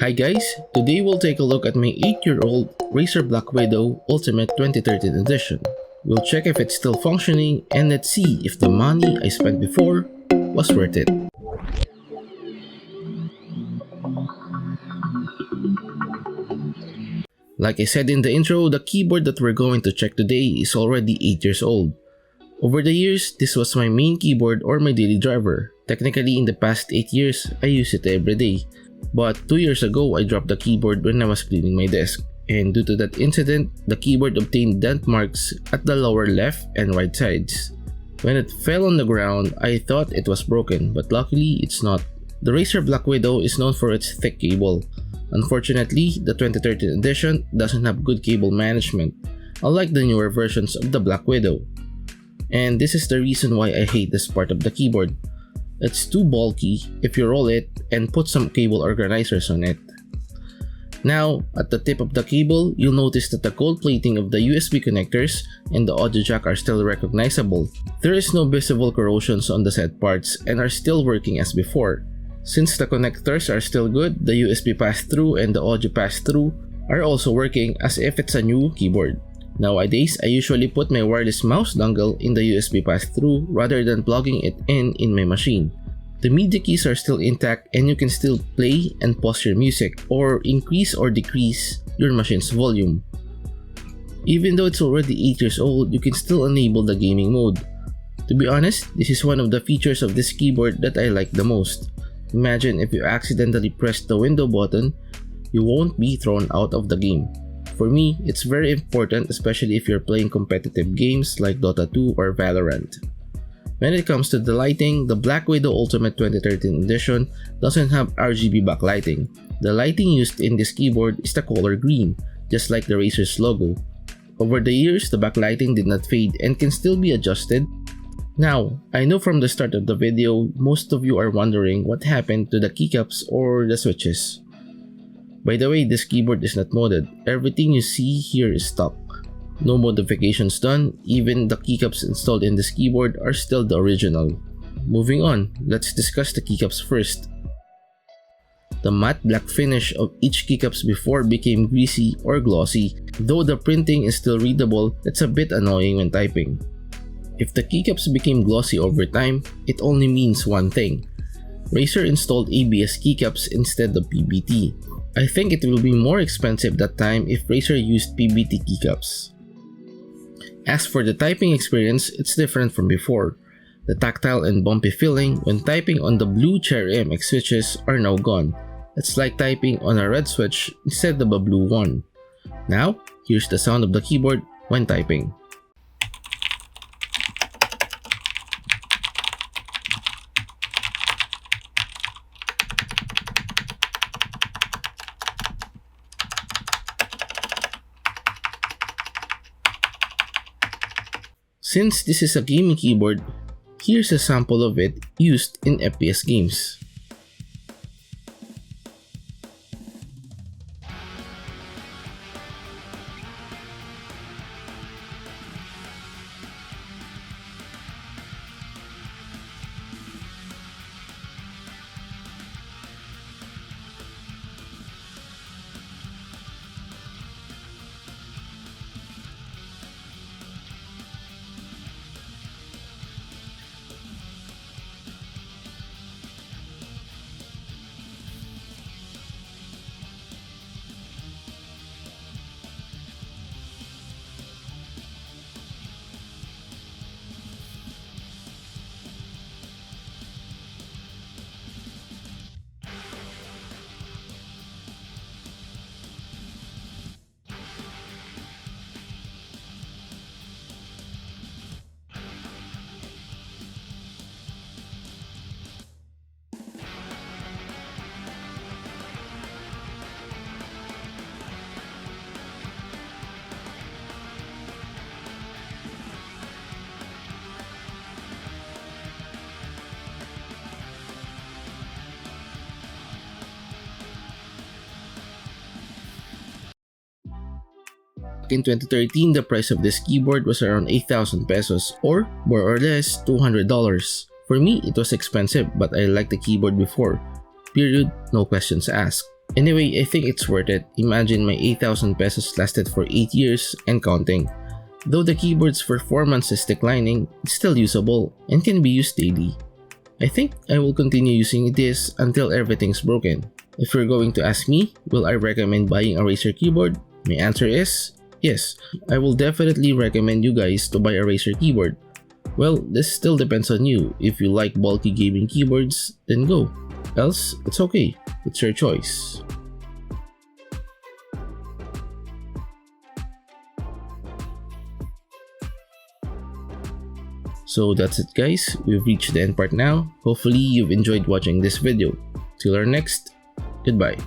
Hi guys, today we'll take a look at my 8-year-old Razer Blackwidow Ultimate 2013 edition. We'll check if it's still functioning and let's see if the money I spent before was worth it. Like I said in the intro, the keyboard that we're going to check today is already 8 years old. Over the years, this was my main keyboard or my daily driver. Technically, in the past 8 years, I use it every day. But 2 years ago, I dropped the keyboard when I was cleaning my desk. And due to that incident, the keyboard obtained dent marks at the lower left and right sides. When it fell on the ground, I thought it was broken, but luckily it's not. The Razer Blackwidow is known for its thick cable. Unfortunately, the 2013 edition doesn't have good cable management, unlike the newer versions of the Blackwidow. And this is the reason why I hate this part of the keyboard. It's too bulky if you roll it and put some cable organizers on it. Now, at the tip of the cable, you'll notice that the gold plating of the USB connectors and the audio jack are still recognizable. There is no visible corrosions on the said parts and are still working as before. Since the connectors are still good, the USB pass-through and the audio pass-through are also working as if it's a new keyboard. Nowadays, I usually put my wireless mouse dongle in the USB pass-through rather than plugging it in my machine. The media keys are still intact and you can still play and pause your music or increase or decrease your machine's volume. Even though it's already 8 years old, you can still enable the gaming mode. To be honest, this is one of the features of this keyboard that I like the most. Imagine if you accidentally press the window button, you won't be thrown out of the game. For me, it's very important, especially if you're playing competitive games like Dota 2 or Valorant. When it comes to the lighting, the Blackwidow Ultimate 2013 edition doesn't have RGB backlighting. The lighting used in this keyboard is the color green, just like the Razer's logo. Over the years, the backlighting did not fade and can still be adjusted. Now, I know from the start of the video, most of you are wondering what happened to the keycaps or the switches. By the way, this keyboard is not modded. Everything you see here is stock. No modifications done, even the keycaps installed in this keyboard are still the original. Moving on, let's discuss the keycaps first. The matte black finish of each keycaps before became greasy or glossy. Though the printing is still readable, it's a bit annoying when typing. If the keycaps became glossy over time, it only means one thing. Razer installed ABS keycaps instead of PBT. I think it will be more expensive that time if Razer used PBT keycaps. As for the typing experience, it's different from before. The tactile and bumpy feeling when typing on the blue Cherry MX switches are now gone. It's like typing on a red switch instead of a blue one. Now, here's the sound of the keyboard when typing. Since this is a gaming keyboard, here's a sample of it used in FPS games. In 2013, the price of this keyboard was around 8,000 pesos or more or less $200. For me, it was expensive but I liked the keyboard before. Period, no questions asked. Anyway, I think it's worth it. Imagine my 8,000 pesos lasted for 8 years and counting. Though the keyboard's performance is declining, it's still usable and can be used daily. I think I will continue using this until everything's broken. If you're going to ask me, will I recommend buying a Razer keyboard? My answer is yes. I will definitely recommend you guys to buy a Razer keyboard. Well, this still depends on you. If you like bulky gaming keyboards, then go. Else, it's okay. It's your choice. So that's it guys, we've reached the end part now. Hopefully you've enjoyed watching this video. Till our next, goodbye.